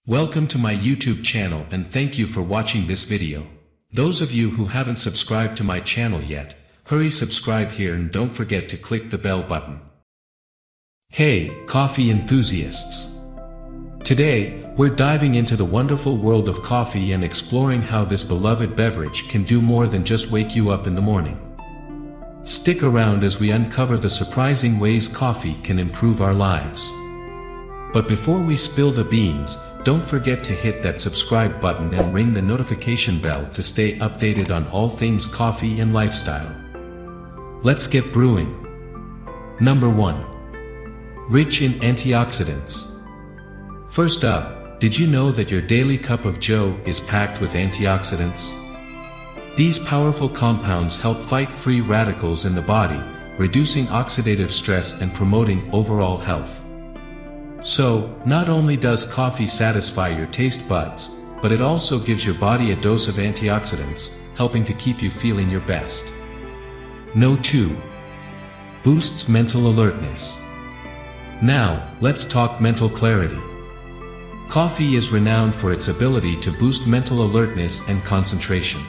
Welcome to my YouTube channel and thank you for watching this video. Those of you who haven't subscribed to my channel yet, hurry subscribe here and don't forget to click the bell button. Hey, coffee enthusiasts! Today, we're diving into the wonderful world of coffee and exploring how this beloved beverage can do more than just wake you up in the morning. Stick around as we uncover the surprising ways coffee can improve our lives. But before we spill the beans, don't forget to hit that subscribe button and ring the notification bell to stay updated on all things coffee and lifestyle. Let's get brewing. Number 1. Rich in antioxidants. First up, did you know that your daily cup of joe is packed with antioxidants? These powerful compounds help fight free radicals in the body, reducing oxidative stress and promoting overall health. So, not only does coffee satisfy your taste buds, but it also gives your body a dose of antioxidants, helping to keep you feeling your best. No. 2. Boosts mental alertness. Now, let's talk mental clarity. Coffee is renowned for its ability to boost mental alertness and concentration.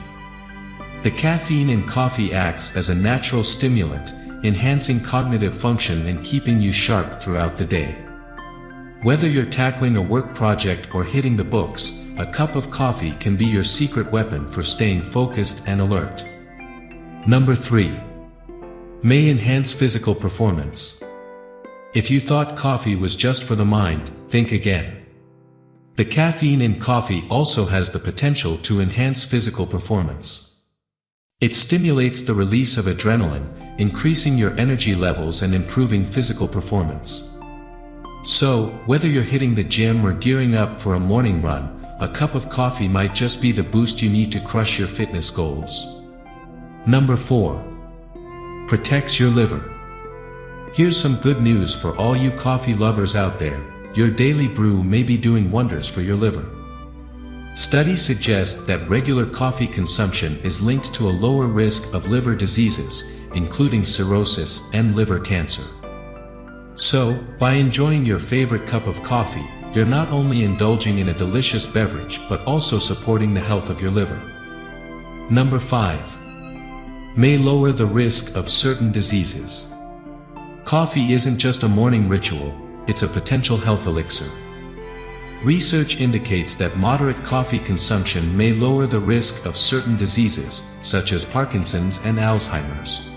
The caffeine in coffee acts as a natural stimulant, enhancing cognitive function and keeping you sharp throughout the day. Whether you're tackling a work project or hitting the books, a cup of coffee can be your secret weapon for staying focused and alert. Number 3. May enhance physical performance. If you thought coffee was just for the mind, think again. The caffeine in coffee also has the potential to enhance physical performance. It stimulates the release of adrenaline, increasing your energy levels and improving physical performance. So, whether you're hitting the gym or gearing up for a morning run, a cup of coffee might just be the boost you need to crush your fitness goals. Number 4. Protects your liver. Here's some good news for all you coffee lovers out there. Your daily brew may be doing wonders for your liver. Studies suggest that regular coffee consumption is linked to a lower risk of liver diseases, including cirrhosis and liver cancer. So, by enjoying your favorite cup of coffee, you're not only indulging in a delicious beverage but also supporting the health of your liver. Number 5. May lower the risk of certain diseases. Coffee isn't just a morning ritual, it's a potential health elixir. Research indicates that moderate coffee consumption may lower the risk of certain diseases, such as Parkinson's and Alzheimer's.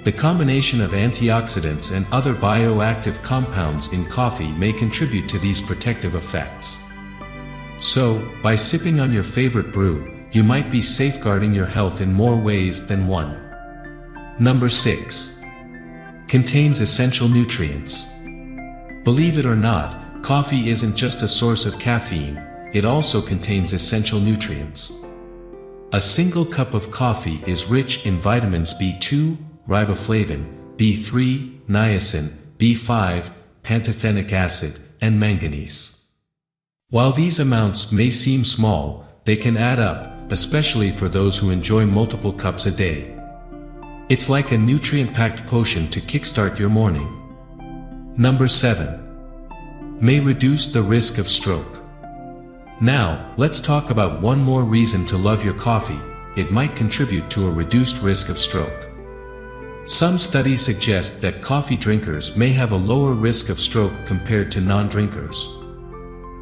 The combination of antioxidants and other bioactive compounds in coffee may contribute to these protective effects. So, by sipping on your favorite brew, you might be safeguarding your health in more ways than one. Number 6. Contains essential nutrients. Believe it or not, coffee isn't just a source of caffeine, it also contains essential nutrients. A single cup of coffee is rich in vitamins B2, riboflavin, B3, niacin, B5, pantothenic acid, and manganese. While these amounts may seem small, they can add up, especially for those who enjoy multiple cups a day. It's like a nutrient-packed potion to kickstart your morning. Number 7. May reduce the risk of stroke. Now, let's talk about one more reason to love your coffee. It might contribute to a reduced risk of stroke. Some studies suggest that coffee drinkers may have a lower risk of stroke compared to non-drinkers.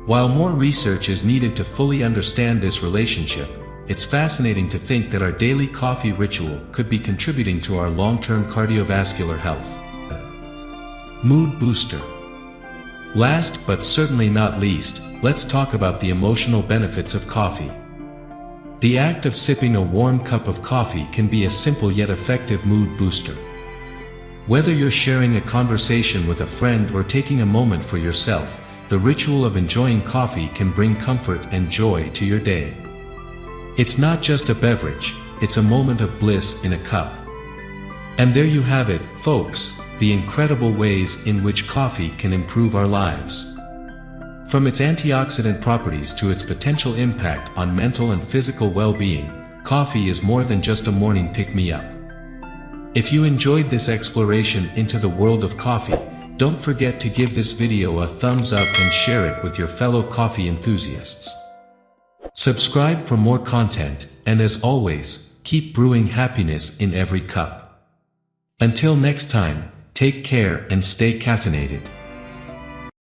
While more research is needed to fully understand this relationship, it's fascinating to think that our daily coffee ritual could be contributing to our long-term cardiovascular health. Mood booster. Last but certainly not least, let's talk about the emotional benefits of coffee. The act of sipping a warm cup of coffee can be a simple yet effective mood booster. Whether you're sharing a conversation with a friend or taking a moment for yourself, the ritual of enjoying coffee can bring comfort and joy to your day. It's not just a beverage, it's a moment of bliss in a cup. And there you have it, folks, the incredible ways in which coffee can improve our lives. From its antioxidant properties to its potential impact on mental and physical well-being, coffee is more than just a morning pick-me-up. If you enjoyed this exploration into the world of coffee, Don't forget to give this video a thumbs up and share it with your fellow coffee enthusiasts. Subscribe for more content, and as always, keep brewing happiness in every cup. Until next time, take care and stay caffeinated.